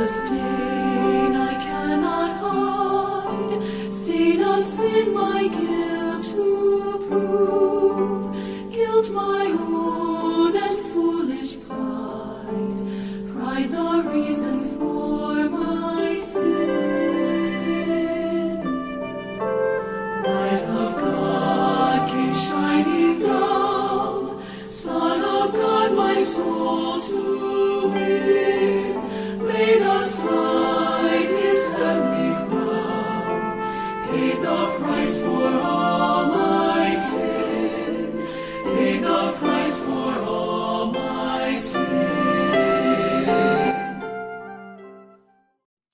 a stain I cannot hide, stain of sin my guilt to prove, guilt my own and foolish pride, pride the reason for my sin. Light of God came shining down, Son of God my soul to win, laid aside his heavenly crown, paid the price for all my sin, paid the price for all my sin.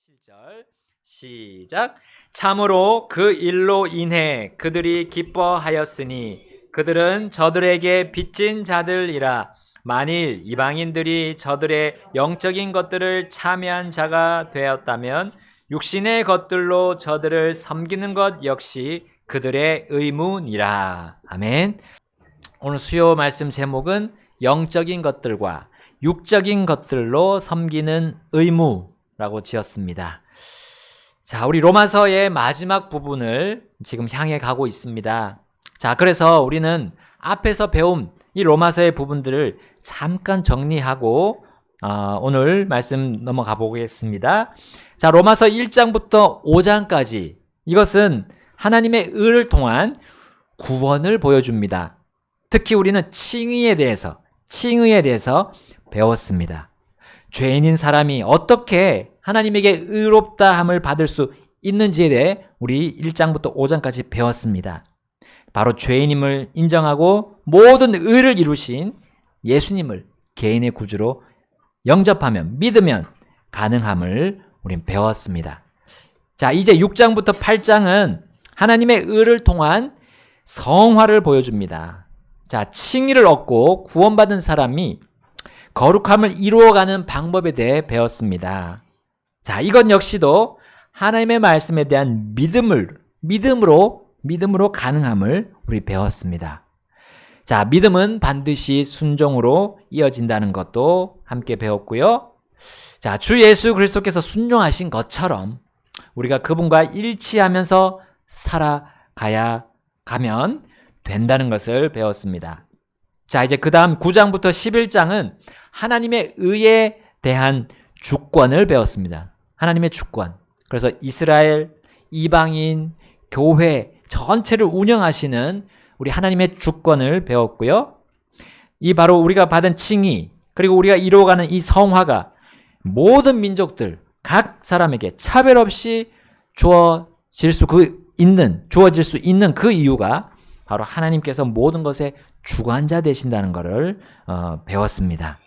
7절 시작. 참으로 그 일로 인해 그들이 기뻐하였으니 그들은 저들에게 빚진 자들이라. 만일 이방인들이 저들의 영적인 것들을 참여한 자가 되었다면 육신의 것들로 저들을 섬기는 것 역시 그들의 의무니라. 아멘. 오늘 수요 말씀 제목은 영적인 것들과 육적인 것들로 섬기는 의무라고 지었습니다. 자, 우리 로마서의 마지막 부분을 지금 향해 가고 있습니다. 자, 그래서 우리는 앞에서 배운 이 로마서의 부분들을 잠깐 정리하고 오늘 말씀 넘어가 보겠습니다. 자, 로마서 1장부터 5장까지 이것은 하나님의 의를 통한 구원을 보여줍니다. 특히 우리는 칭의에 대해서 배웠습니다. 죄인인 사람이 어떻게 하나님에게 의롭다함을 받을 수 있는지에 대해 우리 1장부터 5장까지 배웠습니다. 바로 죄인임을 인정하고 모든 의를 이루신 예수님을 개인의 구주로 영접하면, 믿으면 가능함을 우린 배웠습니다. 자, 이제 6장부터 8장은 하나님의 의를 통한 성화를 보여줍니다. 자, 칭의를 얻고 구원받은 사람이 거룩함을 이루어가는 방법에 대해 배웠습니다. 자, 이것 역시도 하나님의 말씀에 대한 믿음으로 가능함을 우리 배웠습니다. 자, 믿음은 반드시 순종으로 이어진다는 것도 함께 배웠고요. 자, 주 예수 그리스도께서 순종하신 것처럼 우리가 그분과 일치하면서 가면 된다는 것을 배웠습니다. 자, 이제 그 다음 9장부터 11장은 하나님의 의에 대한 주권을 배웠습니다. 하나님의 주권. 그래서 이스라엘, 이방인, 교회 전체를 운영하시는 우리 하나님의 주권을 배웠고요. 이 바로 우리가 받은 칭의, 그리고 우리가 이루어가는 이 성화가 모든 민족들, 각 사람에게 차별 없이 주어질 수 있는 그 이유가 바로 하나님께서 모든 것의 주관자 되신다는 것을 배웠습니다.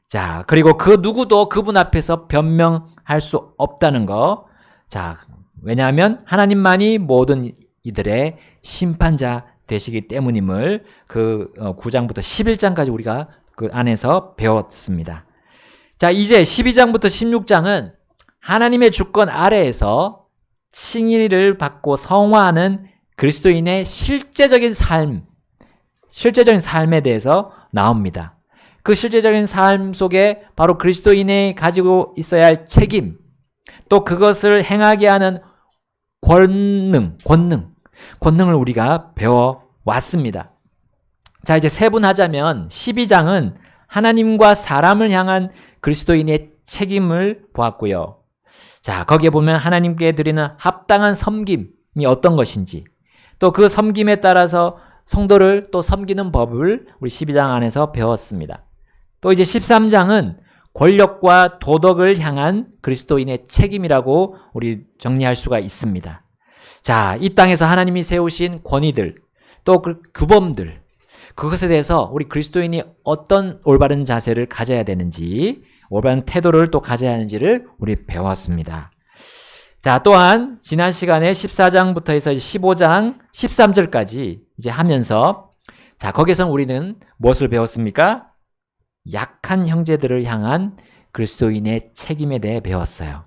자, 그리고 그 누구도 그분 앞에서 변명할 수 없다는 거. 자, 왜냐하면 하나님만이 모든 이들의 심판자 되시기 때문임을 그 9장부터 11장까지 우리가 그 안에서 배웠습니다. 자, 이제 12장부터 16장은 하나님의 주권 아래에서 칭의를 받고 성화하는 그리스도인의 실제적인 삶에 대해서 나옵니다. 그 실제적인 삶 속에 바로 그리스도인이 가지고 있어야 할 책임, 또 그것을 행하게 하는 권능을 우리가 배워왔습니다. 자, 이제 세분하자면 12장은 하나님과 사람을 향한 그리스도인의 책임을 보았고요. 자, 거기에 보면 하나님께 드리는 합당한 섬김이 어떤 것인지, 또 그 섬김에 따라서 성도를 또 섬기는 법을 우리 12장 안에서 배웠습니다. 또 이제 13장은 권력과 도덕을 향한 그리스도인의 책임이라고 우리 정리할 수가 있습니다. 자, 이 땅에서 하나님이 세우신 권위들, 또 그 규범들, 그것에 대해서 우리 그리스도인이 어떤 올바른 자세를 가져야 되는지, 올바른 태도를 또 가져야 하는지를 우리 배웠습니다. 자, 또한 지난 시간에 14장부터 해서 15장 13절까지 이제 하면서, 자, 거기서 우리는 무엇을 배웠습니까? 약한 형제들을 향한 그리스도인의 책임에 대해 배웠어요.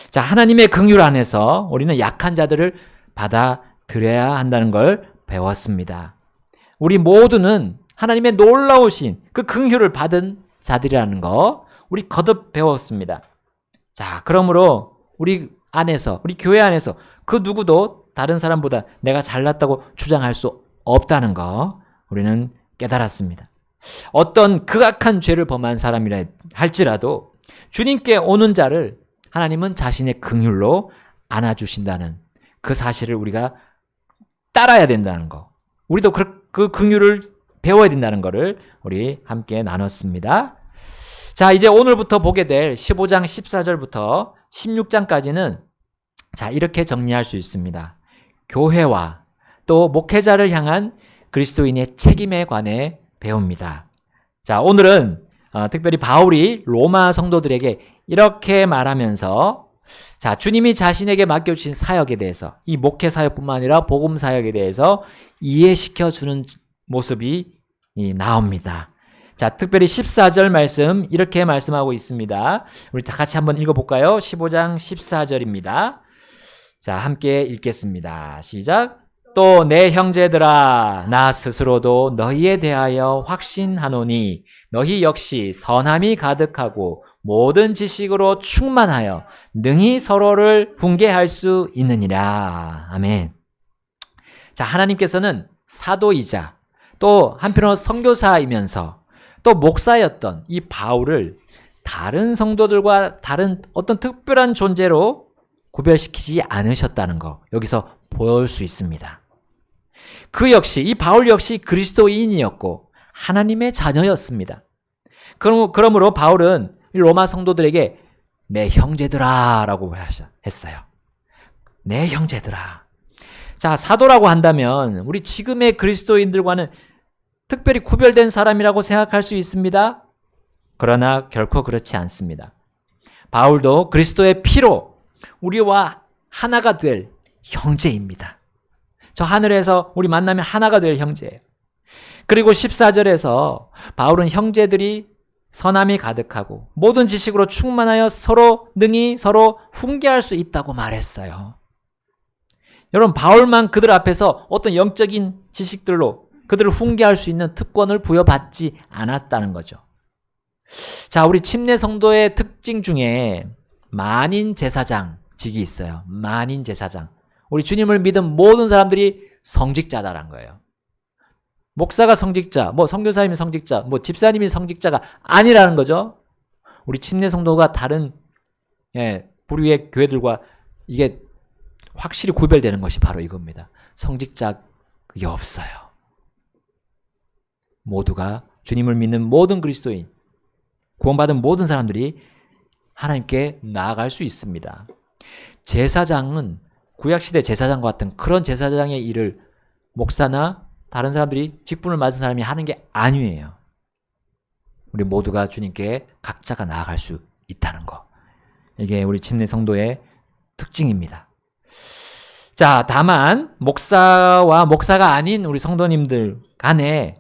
자, 하나님의 긍휼 안에서 우리는 약한 자들을 받아들여야 한다는 걸 배웠습니다. 우리 모두는 하나님의 놀라우신 그 긍휼을 받은 자들이라는 거 우리 거듭 배웠습니다. 자, 그러므로 우리 안에서, 우리 교회 안에서 그 누구도 다른 사람보다 내가 잘났다고 주장할 수 없다는 거 우리는 깨달았습니다. 어떤 극악한 죄를 범한 사람이라 할지라도 주님께 오는 자를 하나님은 자신의 긍휼로 안아주신다는 그 사실을 우리가 따라야 된다는 거. 우리도 그 긍휼을 배워야 된다는 것을 우리 함께 나눴습니다. 자, 이제 오늘부터 보게 될 15장 14절부터 16장까지는 자, 이렇게 정리할 수 있습니다. 교회와 또 목회자를 향한 그리스도인의 책임에 관해 배웁니다. 자, 오늘은 특별히 바울이 로마 성도들에게 이렇게 말하면서 자, 주님이 자신에게 맡겨주신 사역에 대해서 이 목회 사역뿐만 아니라 복음 사역에 대해서 이해시켜주는 모습이 나옵니다. 자, 특별히 14절 말씀 이렇게 말씀하고 있습니다. 우리 다 같이 한번 읽어볼까요? 15장 14절입니다. 자, 함께 읽겠습니다. 시작. 또 내 형제들아, 나 스스로도 너희에 대하여 확신하노니 너희 역시 선함이 가득하고 모든 지식으로 충만하여 능히 서로를 훈계할 수 있느니라. 아멘. 자, 하나님께서는 사도이자 또 한편으로 선교사이면서 또 목사였던 이 바울을 다른 성도들과 다른 어떤 특별한 존재로 구별시키지 않으셨다는 거 여기서 볼 수 있습니다. 그 역시 이 바울 역시 그리스도인이었고 하나님의 자녀였습니다. 그러므로 바울은 로마 성도들에게 내 형제들아 라고 했어요. 내 형제들아. 자, 사도라고 한다면 우리 지금의 그리스도인들과는 특별히 구별된 사람이라고 생각할 수 있습니다. 그러나 결코 그렇지 않습니다. 바울도 그리스도의 피로 우리와 하나가 될 형제입니다. 저 하늘에서 우리 만나면 하나가 될 형제예요. 그리고 14절에서 바울은 형제들이 선함이 가득하고 모든 지식으로 충만하여 서로 능히 서로 훈계할 수 있다고 말했어요. 여러분, 바울만 그들 앞에서 어떤 영적인 지식들로 그들을 훈계할 수 있는 특권을 부여받지 않았다는 거죠. 자, 우리 침례 성도의 특징 중에 만인 제사장직이 있어요. 만인 제사장. 우리 주님을 믿은 모든 사람들이 성직자다라는 거예요. 목사가 성직자, 선교사님이 성직자, 집사님이 성직자가 아니라는 거죠. 우리 침례 성도가 다른 부류의 교회들과 이게 확실히 구별되는 것이 바로 이겁니다. 성직자가 없어요. 모두가 주님을 믿는 모든 그리스도인, 구원받은 모든 사람들이 하나님께 나아갈 수 있습니다. 제사장은 구약시대 제사장과 같은 그런 제사장의 일을 목사나 다른 사람들이 직분을 맡은 사람이 하는 게 아니에요. 우리 모두가 주님께 각자가 나아갈 수 있다는 거. 이게 우리 침례 성도의 특징입니다. 자, 다만 목사와 목사가 아닌 우리 성도님들 간에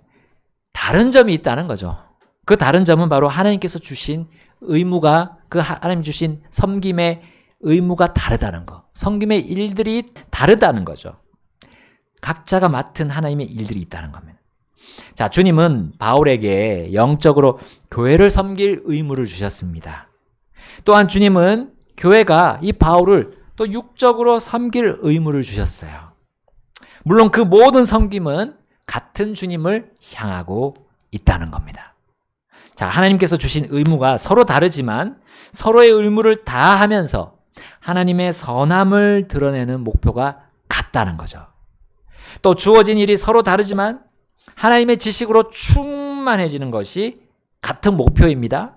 다른 점이 있다는 거죠. 그 다른 점은 바로 하나님께서 주신 의무가, 그 하나님 주신 섬김의 의무가 다르다는 거. 섬김의 일들이 다르다는 거죠. 각자가 맡은 하나님의 일들이 있다는 겁니다. 자, 주님은 바울에게 영적으로 교회를 섬길 의무를 주셨습니다. 또한 주님은 교회가 이 바울을 또 육적으로 섬길 의무를 주셨어요. 물론 그 모든 섬김은 같은 주님을 향하고 있다는 겁니다. 자, 하나님께서 주신 의무가 서로 다르지만 서로의 의무를 다하면서 하나님의 선함을 드러내는 목표가 같다는 거죠. 또 주어진 일이 서로 다르지만 하나님의 지식으로 충만해지는 것이 같은 목표입니다.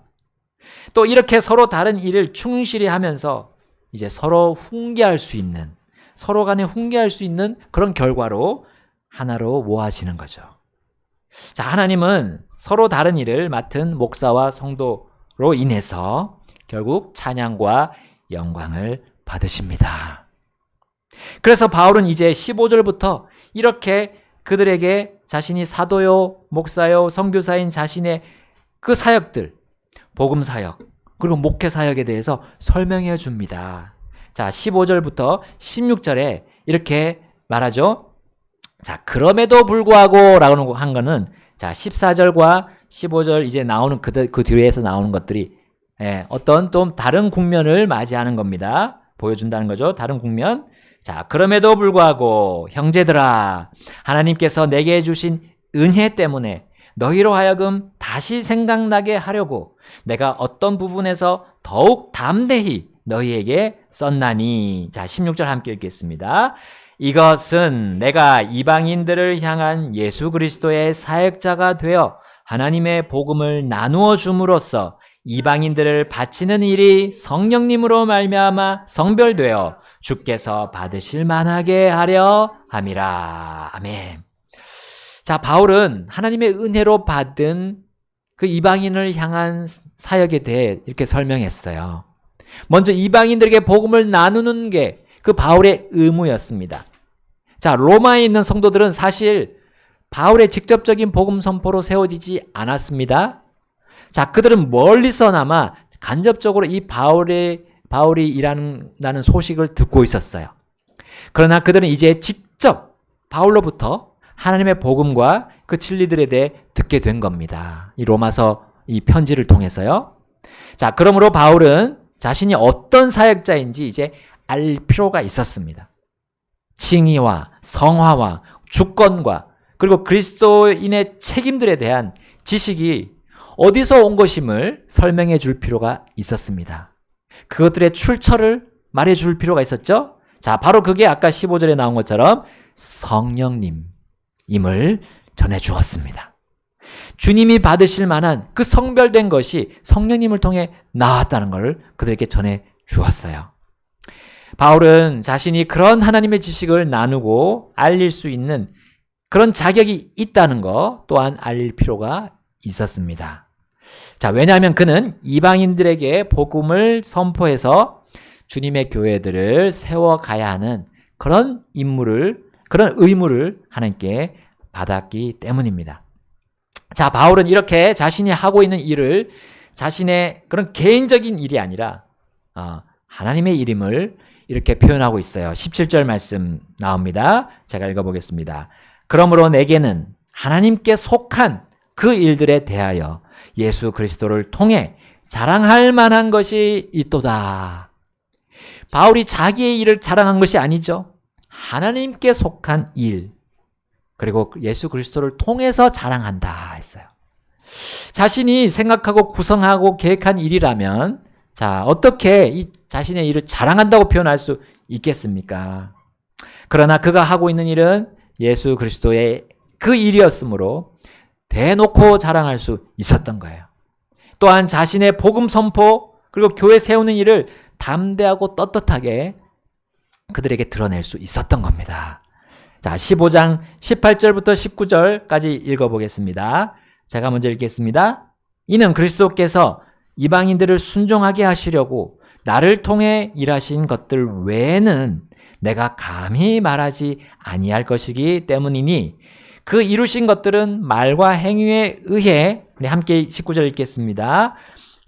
또 이렇게 서로 다른 일을 충실히 하면서 이제 서로 훈계할 수 있는, 서로 간에 훈계할 수 있는 그런 결과로 하나로 모아지는 거죠. 자, 하나님은 서로 다른 일을 맡은 목사와 성도로 인해서 결국 찬양과 영광을 받으십니다. 그래서 바울은 이제 15절부터 이렇게 그들에게 자신이 사도요, 목사요, 선교사인 자신의 그 사역들, 복음 사역, 그리고 목회 사역에 대해서 설명해 줍니다. 자, 15절부터 16절에 이렇게 말하죠. 자, 그럼에도 불구하고 라고 한 거는 자, 14절과 15절 이제 나오는 그 뒤에서 나오는 것들이 어떤 좀 다른 국면을 맞이하는 겁니다. 보여준다는 거죠. 다른 국면. 자, 그럼에도 불구하고 형제들아, 하나님께서 내게 주신 은혜 때문에 너희로 하여금 다시 생각나게 하려고 내가 어떤 부분에서 더욱 담대히 너희에게 썼나니. 자, 16절 함께 읽겠습니다. 이것은 내가 이방인들을 향한 예수 그리스도의 사역자가 되어 하나님의 복음을 나누어 줌으로써 이방인들을 바치는 일이 성령님으로 말미암아 성별되어 주께서 받으실 만하게 하려 함이라. 아멘. 자, 바울은 하나님의 은혜로 받은 그 이방인을 향한 사역에 대해 이렇게 설명했어요. 먼저 이방인들에게 복음을 나누는 게 그 바울의 의무였습니다. 자, 로마에 있는 성도들은 사실 바울의 직접적인 복음 선포로 세워지지 않았습니다. 자, 그들은 멀리서나마 간접적으로 이 바울이 일한다는 소식을 듣고 있었어요. 그러나 그들은 이제 직접 바울로부터 하나님의 복음과 그 진리들에 대해 듣게 된 겁니다. 이 로마서 이 편지를 통해서요. 자, 그러므로 바울은 자신이 어떤 사역자인지 이제 알 필요가 있었습니다. 칭의와 성화와 주권과 그리고 그리스도인의 책임들에 대한 지식이 어디서 온 것임을 설명해 줄 필요가 있었습니다. 그것들의 출처를 말해 줄 필요가 있었죠. 자, 바로 그게 아까 15절에 나온 것처럼 성령님임을 전해 주었습니다. 주님이 받으실 만한 그 성별된 것이 성령님을 통해 나왔다는 것을 그들에게 전해 주었어요. 바울은 자신이 그런 하나님의 지식을 나누고 알릴 수 있는 그런 자격이 있다는 것 또한 알릴 필요가 있었습니다. 자, 왜냐하면 그는 이방인들에게 복음을 선포해서 주님의 교회들을 세워가야 하는 그런 그런 의무를 하나님께 받았기 때문입니다. 자, 바울은 이렇게 자신이 하고 있는 일을 자신의 그런 개인적인 일이 아니라 하나님의 일임을 이렇게 표현하고 있어요. 17절 말씀 나옵니다. 제가 읽어보겠습니다. 그러므로 내게는 하나님께 속한 그 일들에 대하여 예수 그리스도를 통해 자랑할 만한 것이 있도다. 바울이 자기의 일을 자랑한 것이 아니죠. 하나님께 속한 일, 그리고 예수 그리스도를 통해서 자랑한다 했어요. 자신이 생각하고 구성하고 계획한 일이라면 자, 어떻게 이 자신의 일을 자랑한다고 표현할 수 있겠습니까? 그러나 그가 하고 있는 일은 예수 그리스도의 그 일이었으므로 대놓고 자랑할 수 있었던 거예요. 또한 자신의 복음 선포 그리고 교회 세우는 일을 담대하고 떳떳하게 그들에게 드러낼 수 있었던 겁니다. 자, 15장 18절부터 19절까지 읽어보겠습니다. 제가 먼저 읽겠습니다. 이는 그리스도께서 이방인들을 순종하게 하시려고 나를 통해 일하신 것들 외에는 내가 감히 말하지 아니할 것이기 때문이니 그 이루신 것들은 말과 행위에 의해 우리 함께 19절 읽겠습니다.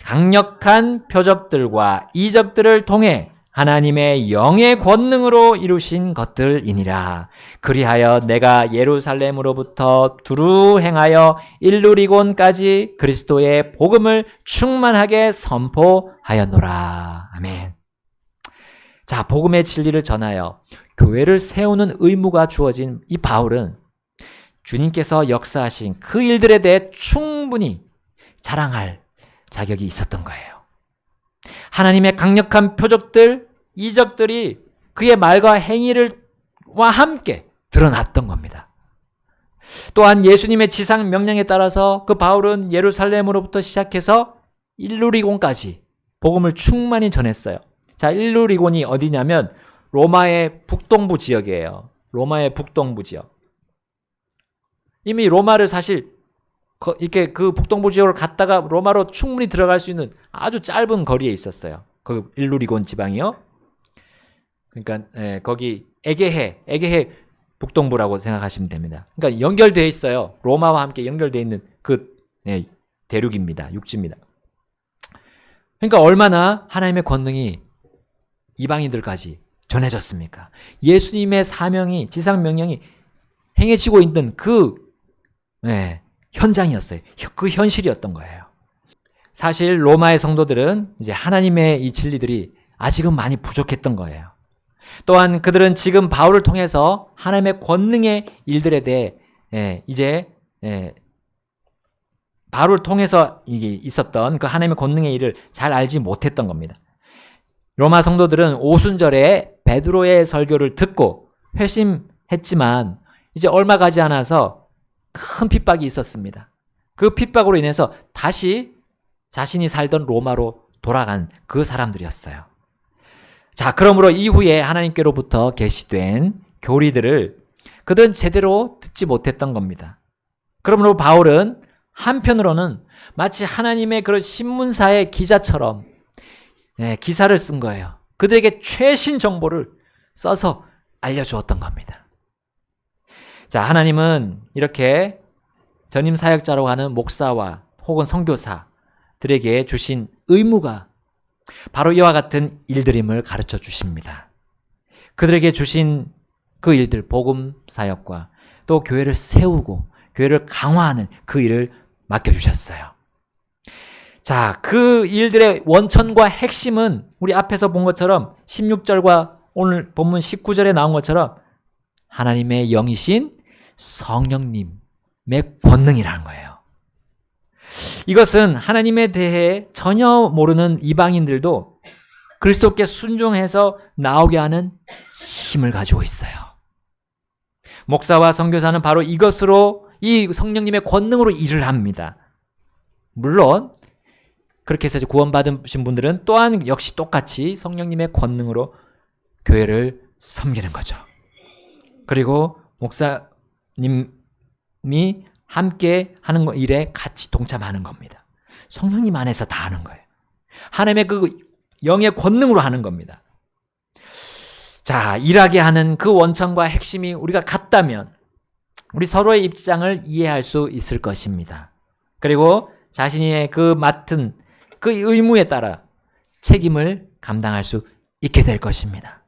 강력한 표적들과 이적들을 통해 하나님의 영의 권능으로 이루신 것들이니라. 그리하여 내가 예루살렘으로부터 두루 행하여 일루리곤까지 그리스도의 복음을 충만하게 선포하였노라. 아멘. 자, 복음의 진리를 전하여 교회를 세우는 의무가 주어진 이 바울은 주님께서 역사하신 그 일들에 대해 충분히 자랑할 자격이 있었던 거예요. 하나님의 강력한 표적들, 이적들이 그의 말과 행위와 함께 드러났던 겁니다. 또한 예수님의 지상 명령에 따라서 그 바울은 예루살렘으로부터 시작해서 일루리곤까지 복음을 충만히 전했어요. 자, 일루리곤이 어디냐면 로마의 북동부 지역이에요. 로마의 북동부 지역. 이미 로마를 사실 이렇게 그 북동부 지역을 갔다가 로마로 충분히 들어갈 수 있는 아주 짧은 거리에 있었어요. 그 일루리곤 지방이요. 그러니까 거기 에게해 북동부라고 생각하시면 됩니다. 그러니까 연결되어 있어요. 로마와 함께 연결되어 있는 그 대륙입니다. 육지입니다. 그러니까 얼마나 하나님의 권능이 이방인들까지 전해졌습니까? 예수님의 사명이 지상 명령이 행해지고 있는 그 현장이었어요. 그 현실이었던 거예요. 사실 로마의 성도들은 이제 하나님의 이 진리들이 아직은 많이 부족했던 거예요. 또한 그들은 지금 바울을 통해서 하나님의 권능의 일들에 대해 이제 바울을 통해서 이게 있었던 그 하나님의 권능의 일을 잘 알지 못했던 겁니다. 로마 성도들은 오순절에 베드로의 설교를 듣고 회심했지만 이제 얼마 가지 않아서 큰 핍박이 있었습니다. 그 핍박으로 인해서 다시 자신이 살던 로마로 돌아간 그 사람들이었어요. 자, 그러므로 이후에 하나님께로부터 계시된 교리들을 그들은 제대로 듣지 못했던 겁니다. 그러므로 바울은 한편으로는 마치 하나님의 그런 신문사의 기자처럼 기사를 쓴 거예요. 그들에게 최신 정보를 써서 알려주었던 겁니다. 자, 하나님은 이렇게 전임 사역자라고 하는 목사와 혹은 선교사들에게 주신 의무가 바로 이와 같은 일들임을 가르쳐 주십니다. 그들에게 주신 그 일들, 복음 사역과 또 교회를 세우고 교회를 강화하는 그 일을 맡겨주셨어요. 자, 그 일들의 원천과 핵심은 우리 앞에서 본 것처럼 16절과 오늘 본문 19절에 나온 것처럼 하나님의 영이신 성령님의 권능이라는 거예요. 이것은 하나님에 대해 전혀 모르는 이방인들도 그리스도께 순종해서 나오게 하는 힘을 가지고 있어요. 목사와 선교사는 바로 이것으로 이 성령님의 권능으로 일을 합니다. 물론 그렇게 해서 구원받으신 분들은 또한 역시 똑같이 성령님의 권능으로 교회를 섬기는 거죠. 그리고 목사님이 함께 하는 일에 같이 동참하는 겁니다. 성령님 안에서 다 하는 거예요. 하나님의 그 영의 권능으로 하는 겁니다. 자, 일하게 하는 그 원천과 핵심이 우리가 같다면 우리 서로의 입장을 이해할 수 있을 것입니다. 그리고 자신의 그 맡은 그 의무에 따라 책임을 감당할 수 있게 될 것입니다.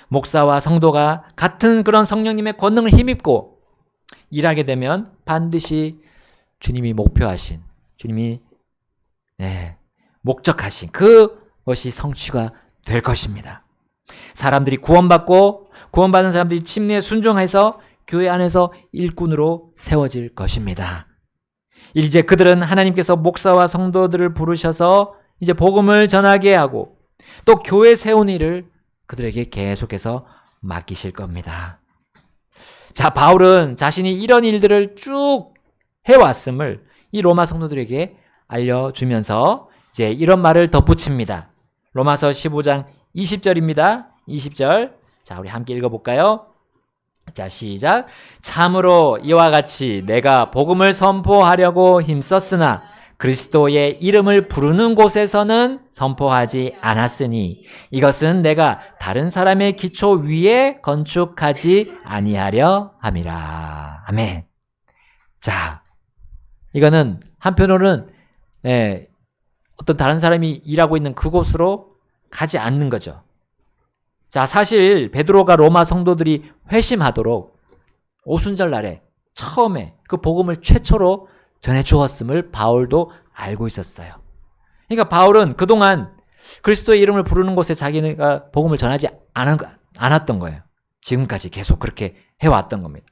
목사와 성도가 같은 그런 성령님의 권능을 힘입고 일하게 되면 반드시 주님이 목표하신, 주님이 목적하신 그것이 성취가 될 것입니다. 사람들이 구원받고 구원받은 사람들이 침례에 순종해서 교회 안에서 일꾼으로 세워질 것입니다. 이제 그들은 하나님께서 목사와 성도들을 부르셔서 이제 복음을 전하게 하고 또 교회 세운 일을 그들에게 계속해서 맡기실 겁니다. 자, 바울은 자신이 이런 일들을 쭉 해왔음을 이 로마 성도들에게 알려주면서 이제 이런 말을 덧붙입니다. 로마서 15장 20절입니다. 20절. 자, 우리 함께 읽어볼까요? 자, 시작. 참으로 이와 같이 내가 복음을 선포하려고 힘썼으나 그리스도의 이름을 부르는 곳에서는 선포하지 않았으니 이것은 내가 다른 사람의 기초 위에 건축하지 아니하려 함이라. 아멘. 자, 이거는 한편으로는 어떤 다른 사람이 일하고 있는 그곳으로 가지 않는 거죠. 자, 사실 베드로가 로마 성도들이 회심하도록 오순절 날에 처음에 그 복음을 최초로 전해 주었음을 바울도 알고 있었어요. 그러니까 바울은 그동안 그리스도의 이름을 부르는 곳에 자기가 복음을 전하지 않았던 거예요. 지금까지 계속 그렇게 해왔던 겁니다.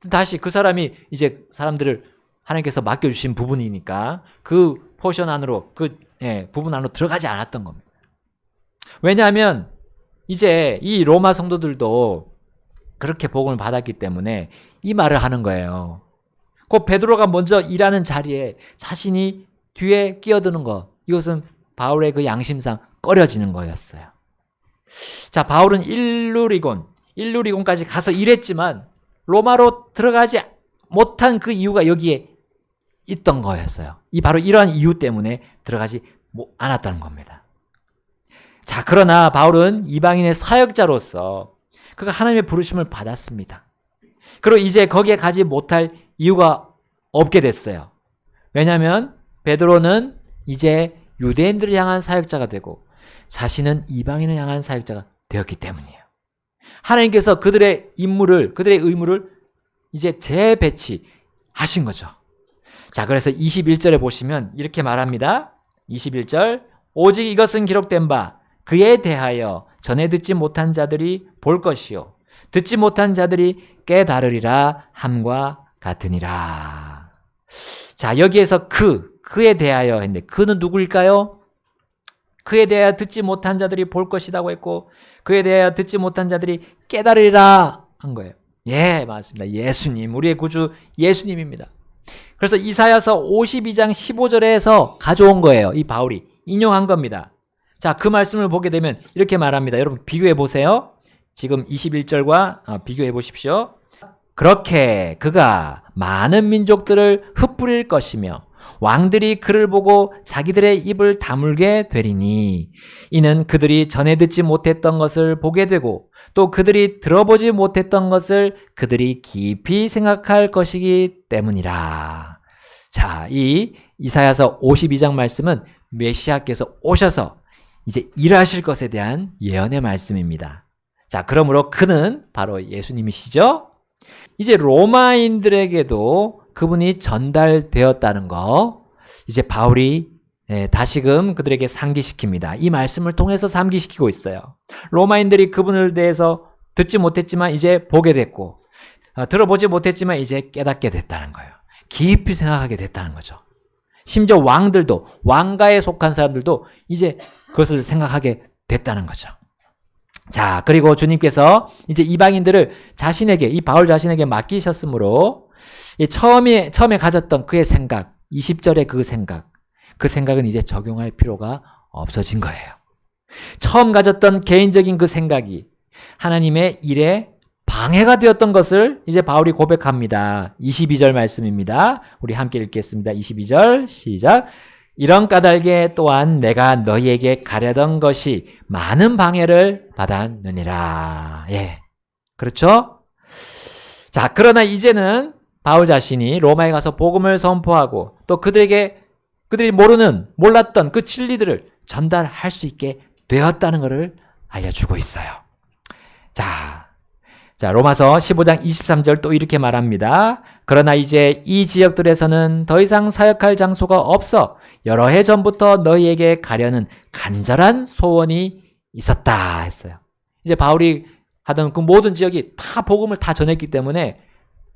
다시 그 사람이 이제 사람들을 하나님께서 맡겨주신 부분이니까 그 포션 안으로, 부분 안으로 들어가지 않았던 겁니다. 왜냐하면 이제 이 로마 성도들도 그렇게 복음을 받았기 때문에 이 말을 하는 거예요. 그 베드로가 먼저 일하는 자리에 자신이 뒤에 끼어드는 것, 이것은 바울의 그 양심상 꺼려지는 거였어요. 자, 바울은 일루리곤까지 가서 일했지만 로마로 들어가지 못한 그 이유가 여기에 있던 거였어요. 바로 이러한 이유 때문에 들어가지 않았다는 겁니다. 자, 그러나 바울은 이방인의 사역자로서 그가 하나님의 부르심을 받았습니다. 그리고 이제 거기에 가지 못할 이유가 없게 됐어요. 왜냐하면 베드로는 이제 유대인들을 향한 사역자가 되고 자신은 이방인을 향한 사역자가 되었기 때문이에요. 하나님께서 그들의 그들의 의무를 이제 재배치하신 거죠. 자, 그래서 21절에 보시면 이렇게 말합니다. 21절 오직 이것은 기록된 바 그에 대하여 전에 듣지 못한 자들이 볼 것이요 듣지 못한 자들이 깨달으리라 함과 같으니라. 자, 여기에서 그에 대하여 했는데 그는 누구일까요? 그에 대하여 듣지 못한 자들이 볼 것이라고 했고 그에 대하여 듣지 못한 자들이 깨달으리라 한 거예요. 예, 맞습니다. 예수님, 우리의 구주 예수님입니다. 그래서 이사야서 52장 15절에서 가져온 거예요. 이 바울이 인용한 겁니다. 자, 그 말씀을 보게 되면 이렇게 말합니다. 여러분 비교해 보세요. 지금 21절과 비교해 보십시오. 그렇게 그가 많은 민족들을 흩뿌릴 것이며 왕들이 그를 보고 자기들의 입을 다물게 되리니 이는 그들이 전에 듣지 못했던 것을 보게 되고 또 그들이 들어보지 못했던 것을 그들이 깊이 생각할 것이기 때문이라. 자, 이 이사야서 52장 말씀은 메시아께서 오셔서 이제 일하실 것에 대한 예언의 말씀입니다. 자, 그러므로 그는 바로 예수님이시죠. 이제 로마인들에게도 그분이 전달되었다는 거 이제 바울이 다시금 그들에게 상기시킵니다. 이 말씀을 통해서 상기시키고 있어요. 로마인들이 그분을 대해서 듣지 못했지만 이제 보게 됐고 들어보지 못했지만 이제 깨닫게 됐다는 거예요. 깊이 생각하게 됐다는 거죠. 심지어 왕들도 왕가에 속한 사람들도 이제 그것을 생각하게 됐다는 거죠. 자, 그리고 주님께서 이제 이방인들을 자신에게 이 바울 자신에게 맡기셨으므로 처음에 가졌던 그의 생각 20절의 그 생각은 이제 적용할 필요가 없어진 거예요. 처음 가졌던 개인적인 그 생각이 하나님의 일에 방해가 되었던 것을 이제 바울이 고백합니다. 22절 말씀입니다. 우리 함께 읽겠습니다. 22절 시작. 이런 까닭에 또한 내가 너희에게 가려던 것이 많은 방해를 받았느니라. 예. 그렇죠? 자, 그러나 이제는 바울 자신이 로마에 가서 복음을 선포하고 또 그들이 몰랐던 그 진리들을 전달할 수 있게 되었다는 것을 알려주고 있어요. 자, 로마서 15장 23절 또 이렇게 말합니다. 그러나 이제 이 지역들에서는 더 이상 사역할 장소가 없어 여러 해 전부터 너희에게 가려는 간절한 소원이 있었다 했어요. 이제 바울이 하던 그 모든 지역이 다 복음을 다 전했기 때문에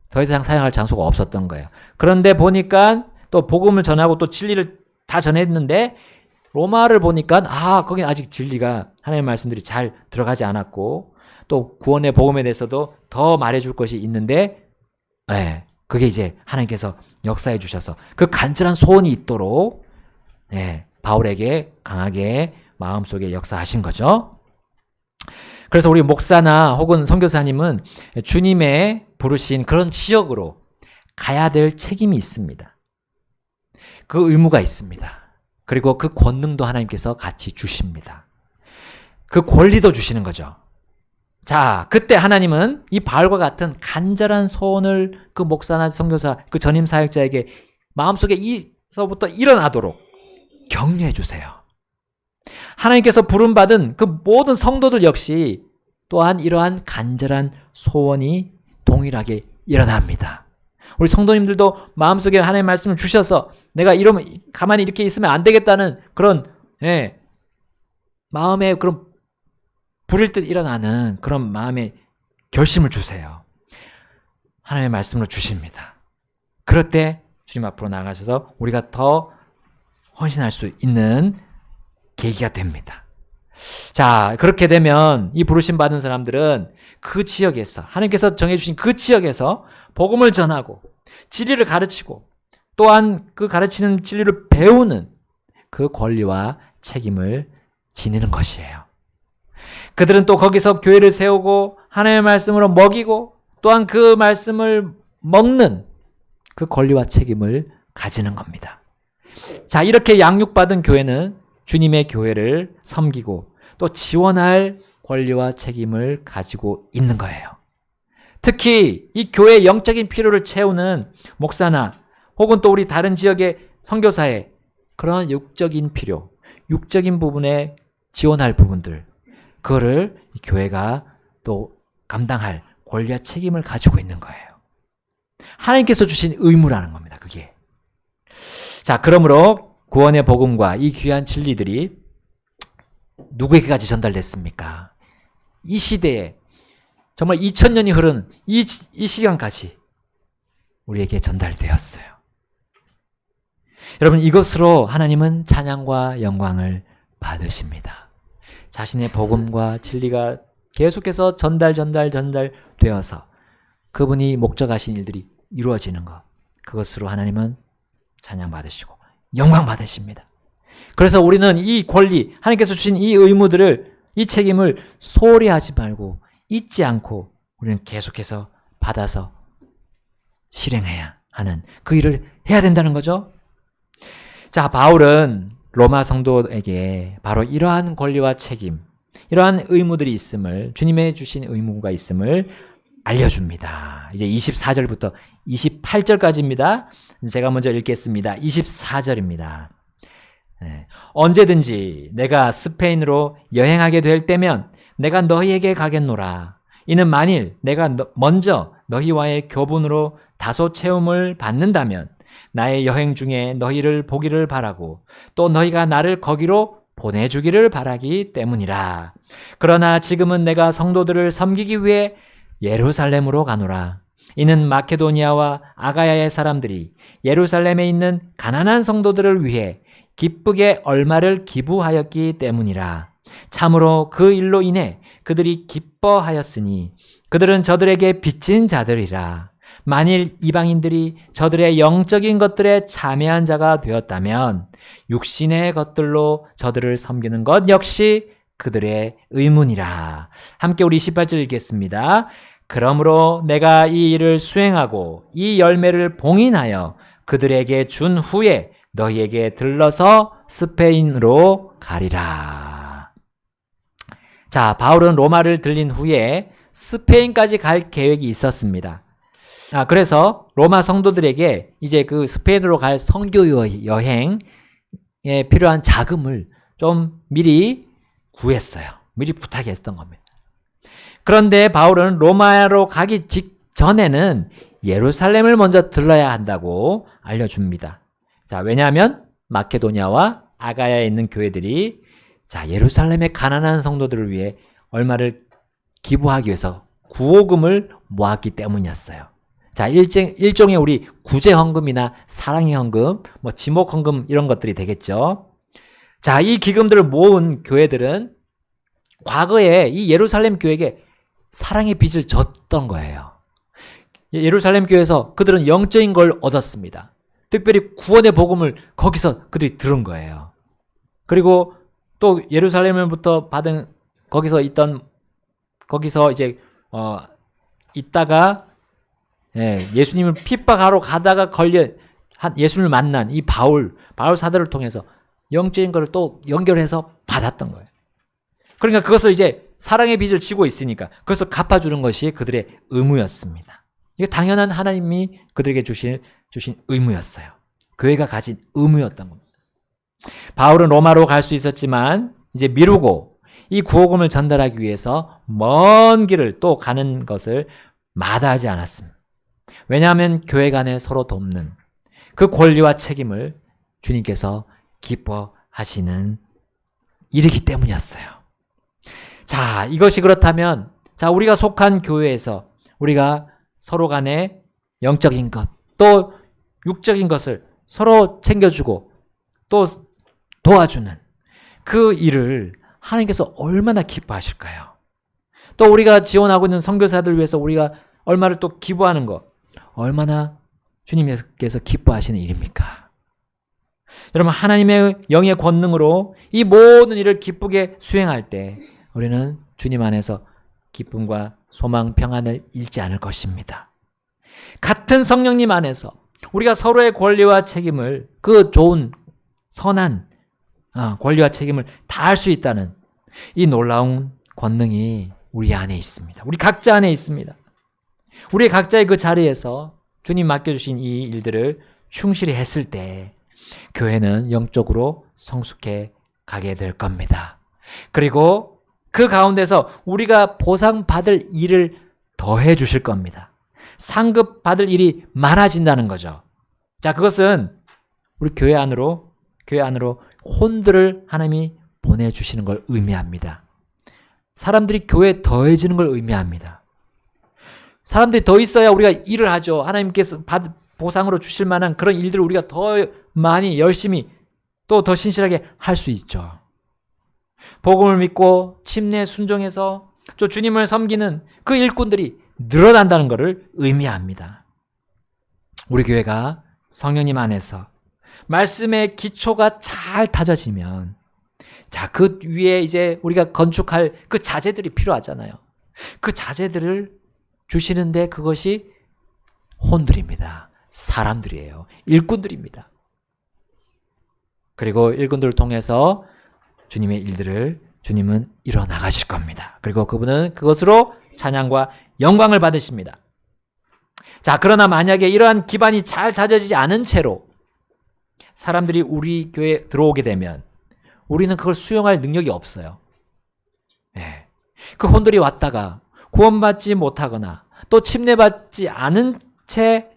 더 이상 사용할 장소가 없었던 거예요. 그런데 보니까 또 복음을 전하고 또 진리를 다 전했는데 로마를 보니까 거기 아직 진리가 하나님의 말씀들이 잘 들어가지 않았고 또 구원의 복음에 대해서도 더 말해줄 것이 있는데 그게 이제 하나님께서 역사해 주셔서 그 간절한 소원이 있도록 바울에게 강하게 마음속에 역사하신 거죠. 그래서 우리 목사나 혹은 선교사님은 주님의 부르신 그런 지역으로 가야 될 책임이 있습니다. 그 의무가 있습니다. 그리고 그 권능도 하나님께서 같이 주십니다. 그 권리도 주시는 거죠. 자, 그때 하나님은 이 바울과 같은 간절한 소원을 그 목사나 선교사, 그 전임 사역자에게 마음속에 서부터 일어나도록 격려해 주세요. 하나님께서 부름받은 그 모든 성도들 역시 또한 이러한 간절한 소원이 동일하게 일어납니다. 우리 성도님들도 마음속에 하나님의 말씀을 주셔서 내가 이러면 가만히 이렇게 있으면 안 되겠다는 그런 마음에 그런 불일 듯 일어나는 그런 마음의 결심을 주세요. 하나님의 말씀으로 주십니다. 그럴 때 주님 앞으로 나가셔서 우리가 더 헌신할 수 있는 계기가 됩니다. 자, 그렇게 되면 이 부르심 받은 사람들은 그 지역에서 하나님께서 정해주신 그 지역에서 복음을 전하고 진리를 가르치고 또한 그 가르치는 진리를 배우는 그 권리와 책임을 지니는 것이에요. 그들은 또 거기서 교회를 세우고 하나님의 말씀으로 먹이고 또한 그 말씀을 먹는 그 권리와 책임을 가지는 겁니다. 자, 이렇게 양육받은 교회는 주님의 교회를 섬기고 또 지원할 권리와 책임을 가지고 있는 거예요. 특히 이 교회의 영적인 필요를 채우는 목사나 혹은 또 우리 다른 지역의 선교사의 그런 육적인 필요, 육적인 부분에 지원할 부분들, 그거를 교회가 또 감당할 권리와 책임을 가지고 있는 거예요. 하나님께서 주신 의무라는 겁니다. 그게. 자, 그러므로 구원의 복음과 이 귀한 진리들이 누구에게까지 전달됐습니까? 이 시대에 정말 2000년이 흐른 이 시간까지 우리에게 전달되었어요. 여러분, 이것으로 하나님은 찬양과 영광을 받으십니다. 자신의 복음과 진리가 계속해서 전달되어서 그분이 목적하신 일들이 이루어지는 것, 그것으로 하나님은 찬양받으시고 영광 받으십니다. 그래서 우리는 이 권리, 하나님께서 주신 이 의무들을, 이 책임을 소홀히 하지 말고 잊지 않고 우리는 계속해서 받아서 실행해야 하는 그 일을 해야 된다는 거죠. 자, 바울은 로마 성도에게 바로 이러한 권리와 책임, 이러한 의무들이 있음을, 주님의 주신 의무가 있음을 알려줍니다. 이제 24절부터 28절까지입니다. 제가 먼저 읽겠습니다. 24절입니다. 언제든지 내가 스페인으로 여행하게 될 때면 내가 너희에게 가겠노라. 이는 만일 내가 먼저 너희와의 교분으로 다소 채움을 받는다면 나의 여행 중에 너희를 보기를 바라고 또 너희가 나를 거기로 보내주기를 바라기 때문이라. 그러나 지금은 내가 성도들을 섬기기 위해 예루살렘으로 가노라. 이는 마케도니아와 아가야의 사람들이 예루살렘에 있는 가난한 성도들을 위해 기쁘게 얼마를 기부하였기 때문이라. 참으로 그 일로 인해 그들이 기뻐하였으니 그들은 저들에게 빚진 자들이라. 만일 이방인들이 저들의 영적인 것들에 참여한 자가 되었다면 육신의 것들로 저들을 섬기는 것 역시 그들의 의문이라. 함께 우리 18절 읽겠습니다. 그러므로 내가 이 일을 수행하고 이 열매를 봉인하여 그들에게 준 후에 너희에게 들러서 스페인으로 가리라. 자, 바울은 로마를 들린 후에 스페인까지 갈 계획이 있었습니다. 그래서 로마 성도들에게 이제 그 스페인으로 갈 선교 여행에 필요한 자금을 좀 미리 구했어요. 미리 부탁했던 겁니다. 그런데 바울은 로마로 가기 직전에는 예루살렘을 먼저 들러야 한다고 알려줍니다. 자, 왜냐하면 마케도니아와 아가야에 있는 교회들이 예루살렘의 가난한 성도들을 위해 얼마를 기부하기 위해서 구호금을 모았기 때문이었어요. 자, 일종의 우리 구제헌금이나 사랑의 헌금, 지목헌금 이런 것들이 되겠죠. 자, 이 기금들을 모은 교회들은 과거에 이 예루살렘 교회에게 사랑의 빚을 졌던 거예요. 예루살렘 교회에서 그들은 영적인 걸 얻었습니다. 특별히 구원의 복음을 거기서 그들이 들은 거예요. 그리고 또 예루살렘으로부터 받은 거기서 이제 있다가 예수님을 핍박하러 가다가 예수님을 만난 이 바울 사도를 통해서 영적인 걸 또 연결해서 받았던 거예요. 그러니까 그것을 이제 사랑의 빚을 지고 있으니까 그것을 갚아주는 것이 그들의 의무였습니다. 이게 당연한 하나님이 그들에게 주신 의무였어요. 교회가 가진 의무였던 겁니다. 바울은 로마로 갈 수 있었지만 이제 미루고 이 구호금을 전달하기 위해서 먼 길을 또 가는 것을 마다하지 않았습니다. 왜냐하면 교회 간에 서로 돕는 그 권리와 책임을 주님께서 기뻐하시는 일이기 때문이었어요. 자, 이것이 그렇다면 우리가 속한 교회에서 우리가 서로 간에 영적인 것, 또 육적인 것을 서로 챙겨주고 또 도와주는 그 일을 하나님께서 얼마나 기뻐하실까요? 또 우리가 지원하고 있는 선교사들 위해서 우리가 얼마를 또 기부하는 것, 얼마나 주님께서 기뻐하시는 일입니까? 여러분, 하나님의 영의 권능으로 이 모든 일을 기쁘게 수행할 때 우리는 주님 안에서 기쁨과 소망, 평안을 잃지 않을 것입니다. 같은 성령님 안에서 우리가 서로의 권리와 책임을, 그 좋은 선한 권리와 책임을 다할 수 있다는 이 놀라운 권능이 우리 안에 있습니다. 우리 각자 안에 있습니다. 우리 각자의 그 자리에서 주님 맡겨주신 이 일들을 충실히 했을 때 교회는 영적으로 성숙해 가게 될 겁니다. 그리고 그 가운데서 우리가 보상받을 일을 더해 주실 겁니다. 상급받을 일이 많아진다는 거죠. 자, 그것은 우리 교회 안으로 교회 안으로 혼들을 하나님이 보내주시는 걸 의미합니다. 사람들이 교회에 더해지는 걸 의미합니다. 사람들이 더 있어야 우리가 일을 하죠. 하나님께서 보상으로 주실 만한 그런 일들을 우리가 더 많이 열심히 또 더 신실하게 할 수 있죠. 복음을 믿고 침례에 순종해서 저 주님을 섬기는 그 일꾼들이 늘어난다는 것을 의미합니다. 우리 교회가 성령님 안에서 말씀의 기초가 잘 다져지면 자, 그 위에 이제 우리가 건축할 그 자재들이 필요하잖아요. 그 자재들을 주시는데 그것이 혼들입니다. 사람들이에요. 일꾼들입니다. 그리고 일꾼들을 통해서 주님의 일들을 주님은 이뤄나가실 겁니다. 그리고 그분은 그것으로 찬양과 영광을 받으십니다. 자, 그러나 만약에 이러한 기반이 잘 다져지지 않은 채로 사람들이 우리 교회에 들어오게 되면 우리는 그걸 수용할 능력이 없어요. 네. 그 혼들이 왔다가 구원받지 못하거나 또 침례받지 않은 채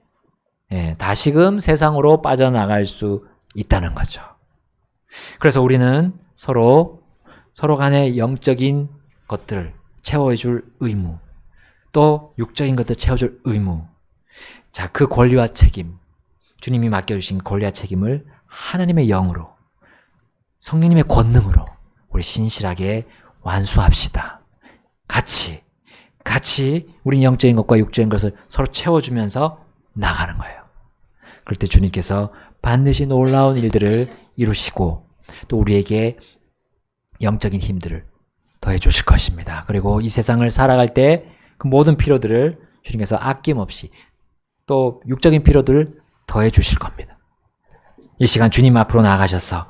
다시금 세상으로 빠져나갈 수 있다는 거죠. 그래서 우리는 서로 간의 영적인 것들을 채워줄 의무, 또 육적인 것들 채워줄 의무. 자, 그 권리와 책임, 주님이 맡겨주신 권리와 책임을 하나님의 영으로, 성령님의 권능으로 우리 신실하게 완수합시다. 같이 우리 영적인 것과 육적인 것을 서로 채워주면서 나가는 거예요. 그럴 때 주님께서 반드시 놀라운 일들을 이루시고 또 우리에게 영적인 힘들을 더해 주실 것입니다. 그리고 이 세상을 살아갈 때 그 모든 필요들을 주님께서 아낌없이 또 육적인 필요들을 더해 주실 겁니다. 이 시간 주님 앞으로 나아가셔서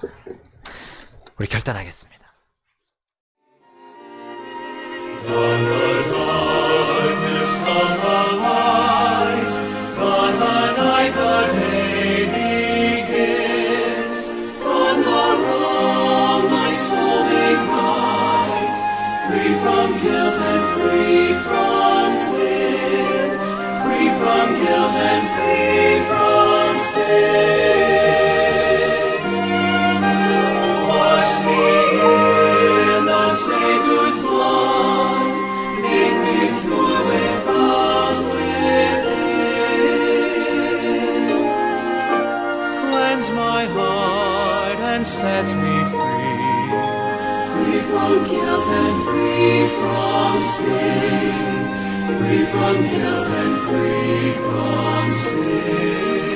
우리 결단하겠습니다. On the darkness come the light, on the night the day begins. On the wrong my soul made right, free from guilt and free from sin, free from guilt and free from sin. Wash me in the Savior's blood, make me pure without within. Cleanse my heart and set me free, free from guilt and free from sin, free from guilt and free from sin.